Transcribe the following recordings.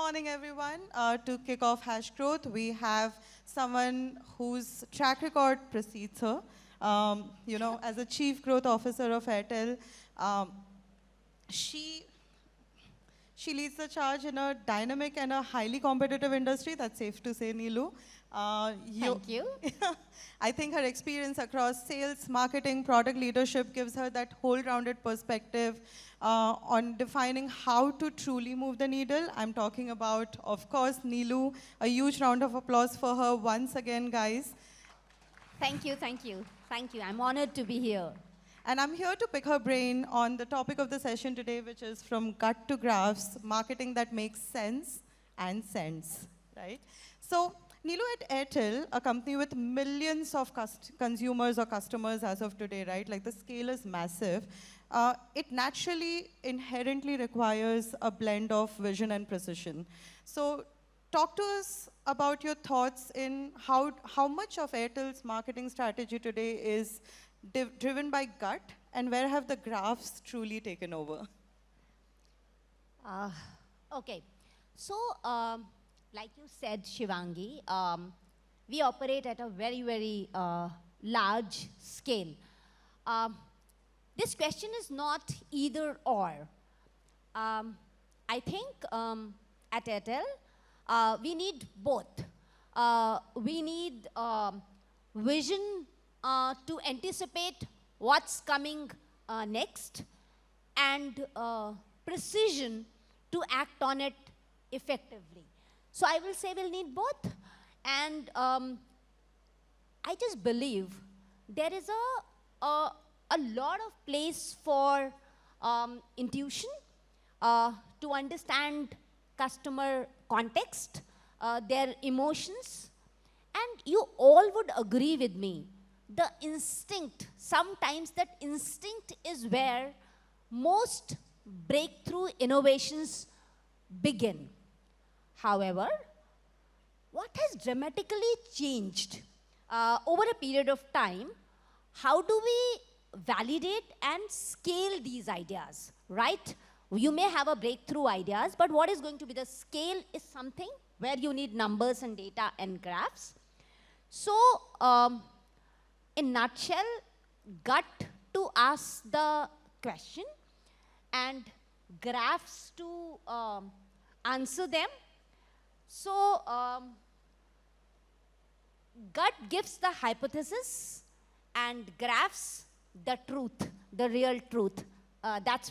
morning, everyone. To kick off Hash Growth, we have someone whose track record precedes her. As a Chief Growth Officer of Airtel, um, she she leads the charge in a dynamic and a highly competitive industry. That's safe to say, Neelu. Thank you. I think her experience across sales, marketing, product leadership gives her that whole-rounded perspective on defining how to truly move the needle. I'm talking about, of course, Neelu. A huge round of applause for her once again, guys. Thank you, thank you, thank you. I'm honored to be here. And I'm here to pick her brain on the topic of the session today, which is from gut to graphs, marketing that makes sense and sense, right? So, Neelu, at Airtel, a company with millions of consumers or customers as of today, right? Like the scale is massive. It naturally, inherently requires a blend of vision and precision. So, talk to us about your thoughts in how much of Airtel's marketing strategy today is driven by gut, and where have the graphs truly taken over? Okay, so like you said, Shivangi, we operate at a very, very large scale. This question is not either or. I think at Airtel, we need both. We need vision to anticipate what's coming next, and precision to act on it effectively. So I will say we'll need both. And I just believe there is a lot of place for intuition to understand customer context, their emotions. And you all would agree with me, the instinct, sometimes that instinct is where most breakthrough innovations begin. However, what has dramatically changed over a period of time? How do we validate and scale these ideas, right? You may have a breakthrough ideas, but what is going to be the scale is something where you need numbers and data and graphs. So, in nutshell, gut to ask the question and graphs to answer them. So, gut gives the hypothesis and graphs the truth, the real truth. That's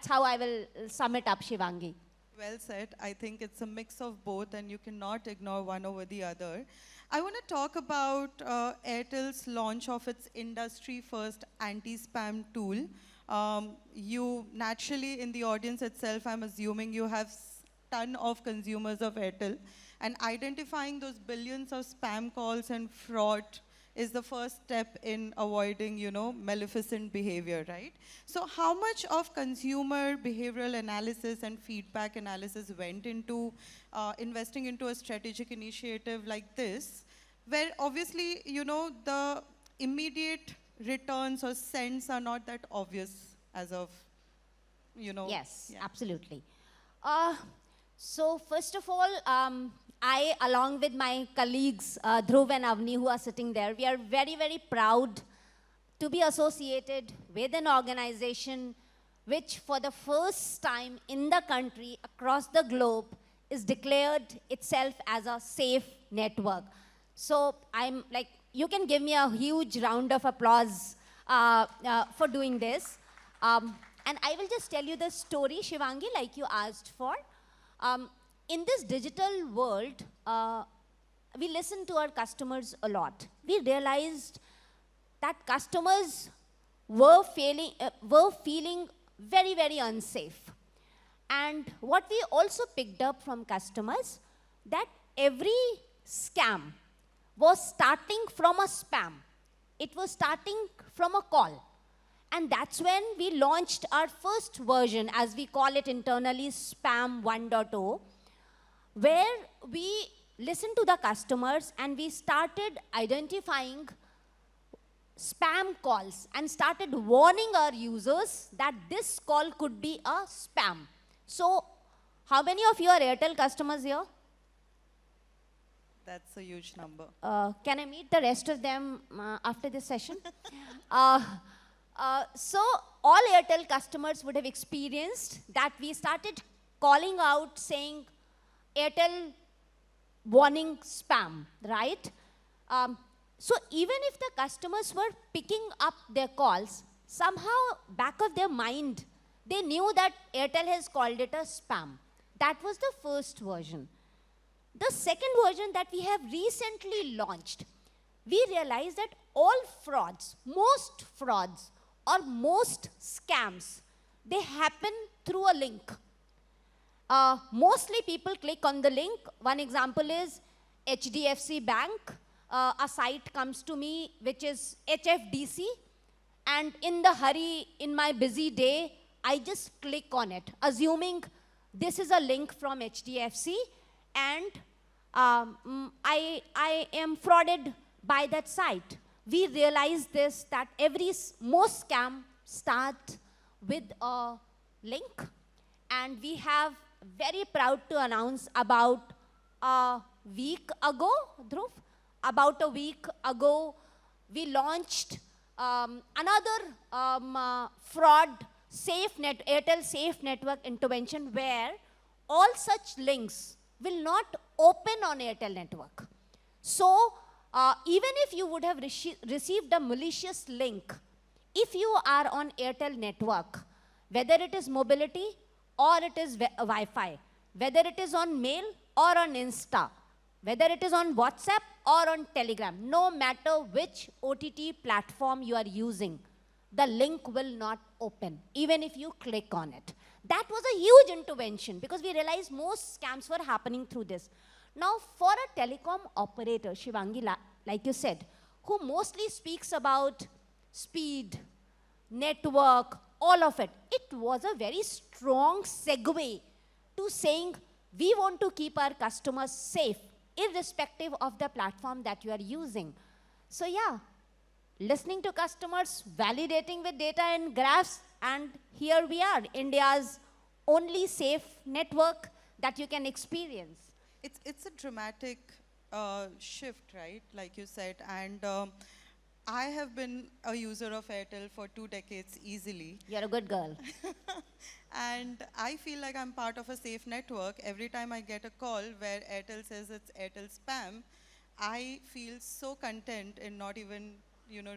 how I will sum it up, Shivangi. Well said. I think it's a mix of both, and you cannot ignore one over the other. I want to talk about Airtel's launch of its industry-first anti-spam tool. You naturally, in the audience itself, I'm assuming you have a ton of consumers of Airtel, and identifying those billions of spam calls and fraud is the first step in avoiding, maleficent behavior, right? So how much of consumer behavioral analysis and feedback analysis went into investing into a strategic initiative like this, where obviously, the immediate returns or sends are not that obvious as of, Yes, yeah. absolutely. So first of all, I, along with my colleagues, Dhruv and Avni, who are sitting there, we are very, very proud to be associated with an organization which for the first time in the country, across the globe, is declared itself as a safe network. So I'm like, you can give me a huge round of applause for doing this. And I will just tell you the story, Shivangi, like you asked for. In this digital world, we listen to our customers a lot. We realized that customers were feeling very, very unsafe. And what we also picked up from customers, that every scam was starting from a spam. It was starting from a call. And that's when we launched our first version, as we call it internally, Spam 1.0, where we listened to the customers and we started identifying spam calls and started warning our users that this call could be a spam. So How many of you are Airtel customers here? That's a huge number. Can I meet the rest of them after this session? uh, so all Airtel customers would have experienced that we started calling out saying Airtel warning spam, right? So even if the customers were picking up their calls, somehow back of their mind, they knew that Airtel has called it a spam. That was the first version. The second version that we have recently launched, we realized that all frauds, most frauds or most scams, they happen through a link. Mostly people click on the link. One example is HDFC Bank. A site comes to me which is HFDC, and in the hurry, in my busy day, I just click on it, assuming this is a link from HDFC, and I am frauded by that site. We realize this, that most scam start with a link, and we have very proud to announce about a week ago, Dhruv, we launched another fraud Airtel Safe Network intervention where all such links will not open on Airtel network. So even if you would have received a malicious link, if you are on Airtel network, whether it is mobility or it is Wi-Fi, whether it is on mail or on Insta, whether it is on WhatsApp or on Telegram, no matter which OTT platform you are using, the link will not open, even if you click on it. That was a huge intervention because we realized most scams were happening through this. Now, for a telecom operator, Shivangi, like you said, who mostly speaks about speed, network, all of it, it was a very strong segue to saying we want to keep our customers safe, irrespective of the platform that you are using. So yeah, listening to customers, validating with data and graphs, and here we are, India's only safe network that you can experience. It's a dramatic shift, right? Like you said, and I have been a user of Airtel for 2 decades easily. You're a good girl. And I feel like I'm part of a safe network. Every time I get a call where Airtel says it's Airtel spam, I feel so content in not even,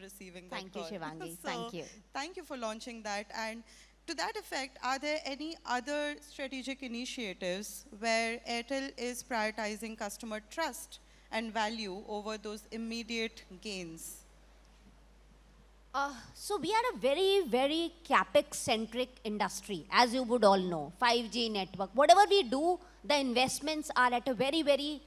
receiving that call. Thank you, Shivangi. So thank you. Thank you for launching that. And to that effect, are there any other strategic initiatives where Airtel is prioritizing customer trust and value over those immediate gains? So we are a very, very CapEx-centric industry, as you would all know, 5G network. Whatever we do, the investments are at a very, very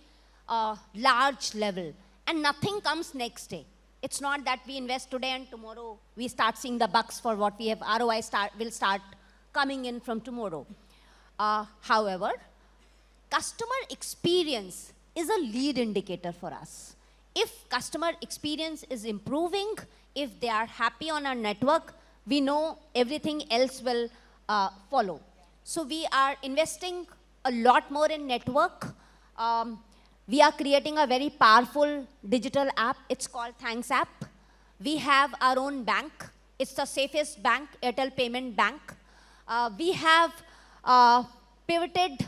large level, and nothing comes next day. It's not that we invest today and tomorrow we start seeing the bucks for what we have. ROI will start coming in from tomorrow. However, customer experience is a lead indicator for us. If customer experience is improving, if they are happy on our network, we know everything else will follow. So we are investing a lot more in network. We are creating a very powerful digital app. It's called Thanks app. We have our own bank. It's the safest bank, Airtel Payment Bank. We have pivoted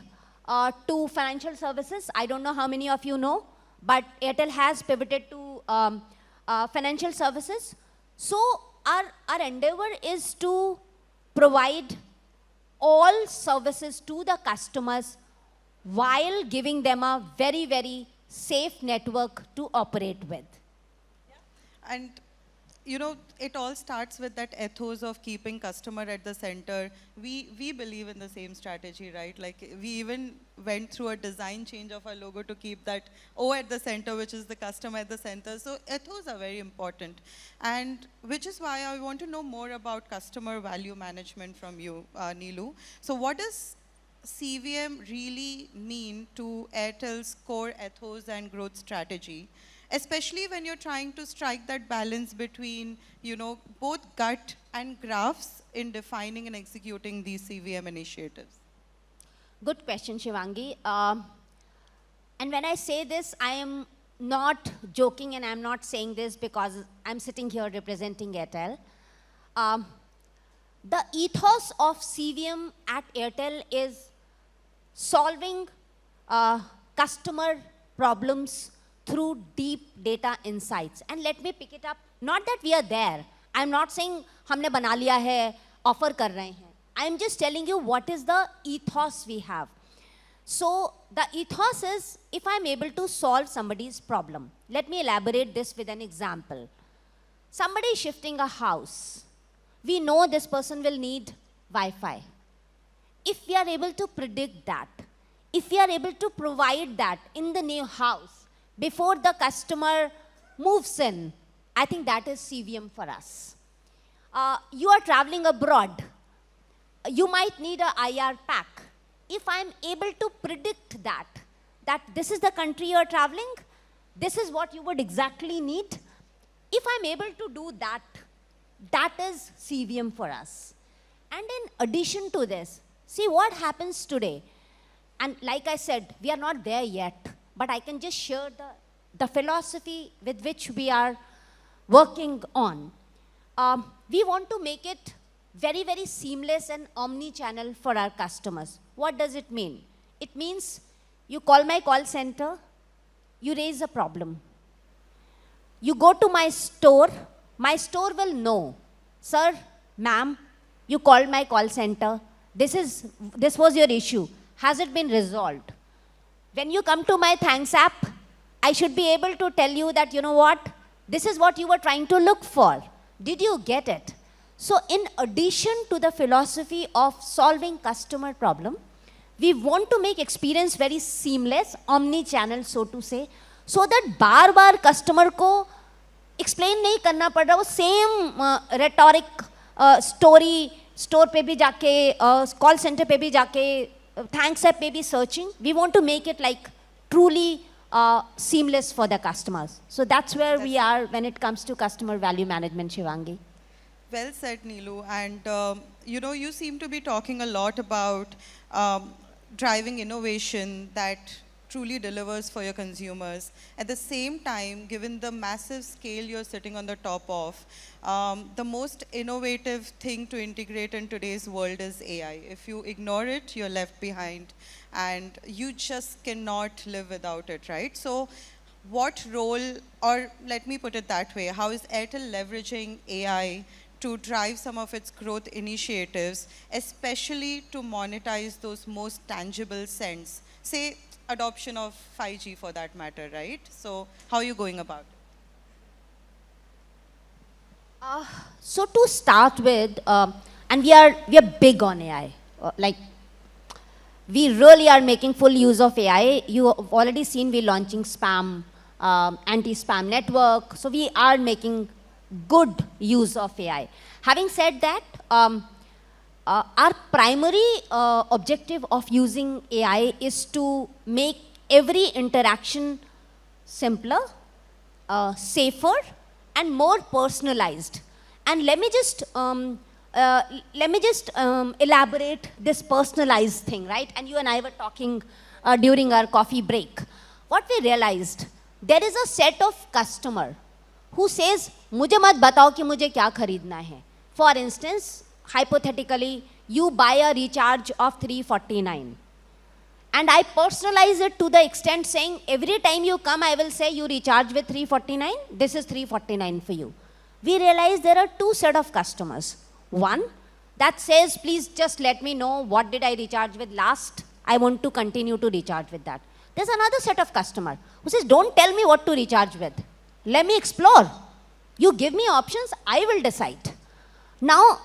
to financial services. I don't know how many of you know, but Airtel has pivoted to financial services. So our endeavor is to provide all services to the customers while giving them a very, very safe network to operate with. Yeah. And it all starts with that ethos of keeping customer at the center. We believe in the same strategy, right? Like we even went through a design change of our logo to keep that O at the center, which is the customer at the center. So ethos are very important. And which is why I want to know more about customer value management from you, Neelu. So what does CVM really mean to Airtel's core ethos and growth strategy? Especially when you're trying to strike that balance between, both gut and graphs in defining and executing these CVM initiatives. Good question, Shivangi. And when I say this, I am not joking, and I'm not saying this because I'm sitting here representing Airtel. Um, the ethos of CVM at Airtel is solving customer problems through deep data insights. And let me pick it up, not that we are there. I'm not saying हमने बना लिया है, offer कर रहे हैं. I'm just telling you what is the ethos we have. So the ethos is, if I'm able to solve somebody's problem, let me elaborate this with an example. Somebody is shifting a house. We know this person will need Wi-Fi. If we are able to predict that, if we are able to provide that in the new house before the customer moves in, I think that is CVM for us. You are traveling abroad. You might need a IR pack. If I'm able to predict that this is the country you're traveling, this is what you would exactly need. If I'm able to do that, that is CVM for us. And in addition to this, see what happens today. And like I said, we are not there yet, but I can just share the philosophy with which we are working on. We want to make it very, very seamless and omni-channel for our customers. What does it mean? It means you call my call center, you raise a problem. You go to my store will know, sir, ma'am, you called my call center, this was your issue. Has it been resolved? When you come to my thanks app, I should be able to tell you that, you know what, this is what you were trying to look for. Did you get it? So in addition to the philosophy of solving customer problem, we want to make experience very seamless, omni-channel so to say, so that बार-बार customer को explain नहीं करना पड़ रहा, वो same rhetoric story store पे भी जाके, call center पे भी जाके, thanks app पे भी searching. We want to make it like truly seamless for the customers. So that's where we are when it comes to customer value management, Shivangi. Well said, Neelu. And you know, you seem to be talking a lot about driving innovation that truly delivers for your consumers. At the same time, given the massive scale you're sitting on the top of, the most innovative thing to integrate in today's world is AI. If you ignore it, you're left behind. And you just cannot live without it, right? So what role, or let me put it that way, how is Airtel leveraging AI to drive some of its growth initiatives, especially to monetize those most tangible cents? Say, adoption of 5G for that matter, right? So how are you going about it? So to start with, and we are big on AI. Like, we really are making full use of AI. You have already seen we launching spam, anti-spam network. So we are making good use of AI. Having said that, our primary objective of using AI is to make every interaction simpler, safer, and more personalized. And let me just elaborate this personalized thing, right? And you and I were talking during our coffee break. What we realized, there is a set of customer who says, मुझे मत बताओ कि मुझे क्या खरीदना है. For instance, hypothetically, you buy a recharge of 349. And I personalize it to the extent saying, every time you come, I will say you recharge with 349. This is 349 for you. We realize there are two set of customers. One that says, please just let me know what did I recharge with last. I want to continue to recharge with that. There's another set of customer who says, don't tell me what to recharge with. Let me explore. You give me options, I will decide. Now,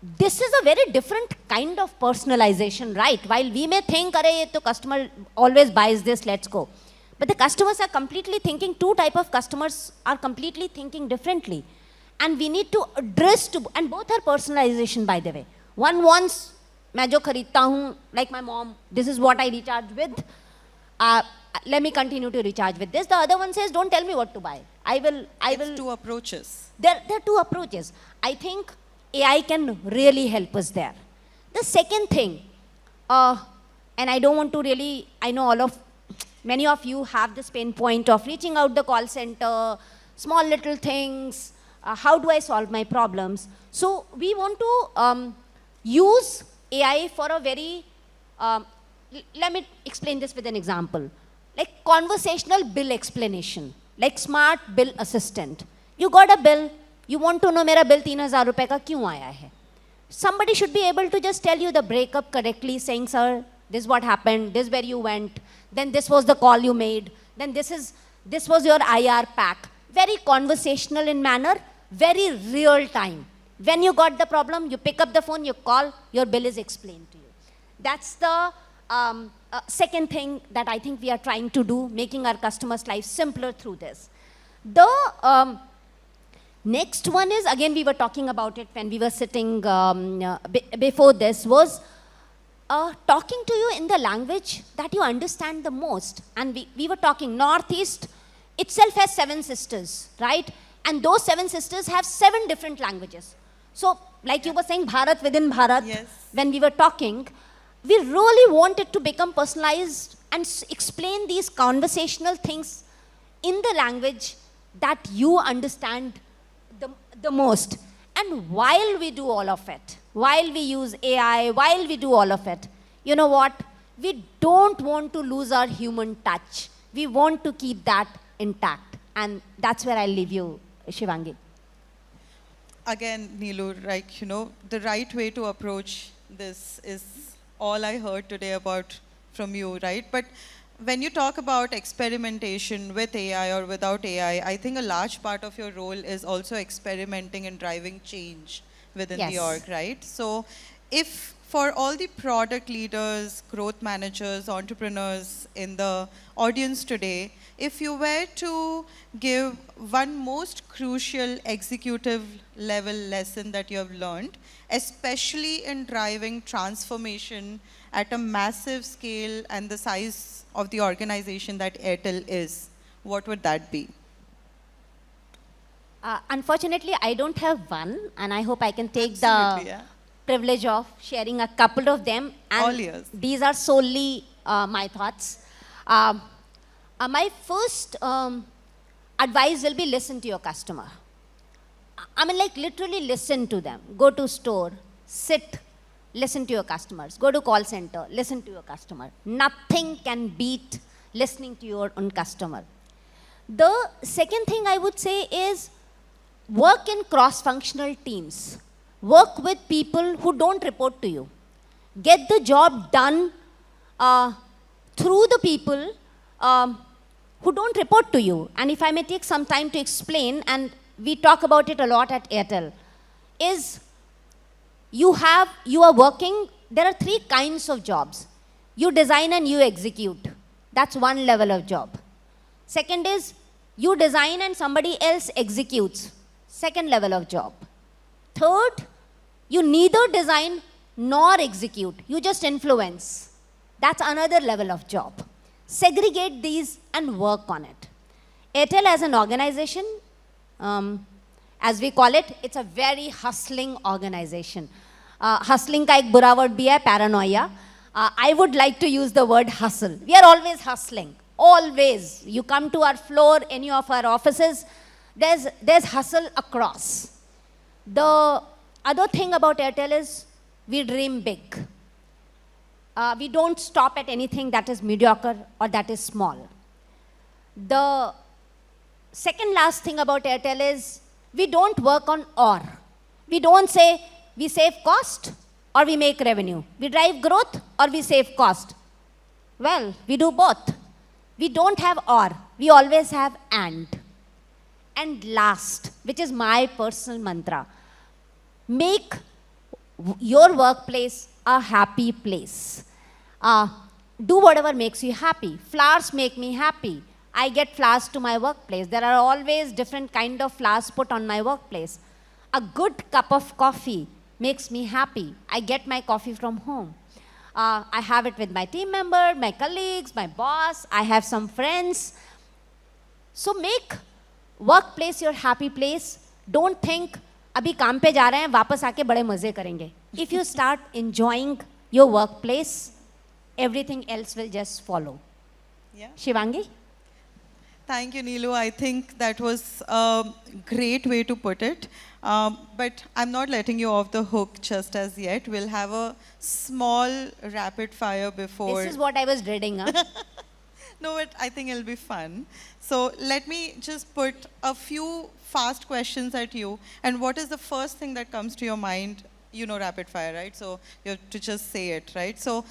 this is a very different kind of personalization, right? While we may think, arey, ye to customer always buys this, let's go. But the customers are completely thinking, two type of customers are completely thinking differently. And we need to address, and both are personalization, by the way. One wants, मैं जो खरीदता हूँ, like my mom, this is what I recharge with. Let me continue to recharge with this. The other one says, don't tell me what to buy. I will. It's two approaches. There are two approaches. I think AI can really help us there. The second thing, and I don't want to really, I know many of you have this pain point of reaching out the call center, small little things, how do I solve my problems? So we want to use AI for a very, let me explain this with an example. Like conversational bill explanation, like smart bill assistant. You got a bill, you want to know मेरा bill 3,000 रुपए का क्यों आया है? Somebody should be able to just tell you the breakup correctly, saying, sir, this is what happened, this is where you went, then this was the call you made, then this was your IR pack. Very conversational in manner, very real time. When you got the problem, you pick up the phone, you call, your bill is explained to you. That's the second thing that I think we are trying to do, making our customers' lives simpler through this. The next one is, again, we were talking about it when we were sitting before this, was talking to you in the language that you understand the most. And we were talking, Northeast itself has 7 sisters, right? And those 7 sisters have 7 different languages. So, like you were saying, Bharat within Bharat, Yes. when we were talking, we really wanted to become personalized and explain these conversational things in the language that you understand the most. And while we do all of it, while we use AI, while we do all of it, you know what? We don't want to lose our human touch. We want to keep that intact. And that's where I'll leave you, Shivangi. Again, Neelu, like, the right way to approach this is all I heard today about from you, right? But when you talk about experimentation with AI or without AI, I think a large part of your role is also experimenting and driving change within the Yes. org, right? So if for all the product leaders, growth managers, entrepreneurs in the audience today, if you were to give one most crucial executive level lesson that you have learned, especially in driving transformation at a massive scale and the size of the organization that Airtel is, what would that be? Unfortunately, I don't have one, and I hope I can take Absolutely, the yeah. privilege of sharing a couple of them. And All ears. these are solely my thoughts. My first advice will be listen to your customer. I mean, like literally listen to them. Go to store, sit, listen to your customers. Go to call center, listen to your customer. Nothing can beat listening to your own customer. The second thing I would say is work in cross-functional teams. Work with people who don't report to you. Get the job done through the people who don't report to you. And if I may take some time to explain, and we talk about it a lot at Airtel, is you are working, there are 3 kinds of jobs. You design and you execute. That's one level of job. Second is you design and somebody else executes. Second level of job. Third, you neither design nor execute. You just influence. That's another level of job. Segregate these and work on it. Airtel as an organization, as we call it, it's a very hustling organization. Hustling का एक बुरा word भी है, paranoia. I would like to use the word hustle. We are always hustling. Always. You come to our floor, any of our offices, there's hustle across. The other thing about Airtel is we dream big. We don't stop at anything that is mediocre or that is small. The second last thing about Airtel is we don't work on or. We don't say we save cost or we make revenue. We drive growth or we save cost. Well, we do both. We don't have or. We always have and. And last, which is my personal mantra, make your workplace a happy place. Do whatever makes you happy. Flowers make me happy. I get flowers to my workplace. There are always different kind of flowers put on my workplace. A good cup of coffee makes me happy. I get my coffee from home. I have it with my team member, my colleagues, my boss. I have some friends. So make workplace your happy place. Don't think अभी काम पे जा रहे हैं वापस आके बड़े मजे करेंगे. If you start enjoying your workplace, everything else will just follow. Yeah. Shivangi? Thank you, Neelu. I think that was a great way to put it. But I'm not letting you off the hook just as yet. We'll have a small rapid fire before. This is what I was dreading. Huh? No, but I think it'll be fun. So let me just put a few fast questions at you. And what is the first thing that comes to your mind? You know rapid fire, right? So you have to just say it, right? So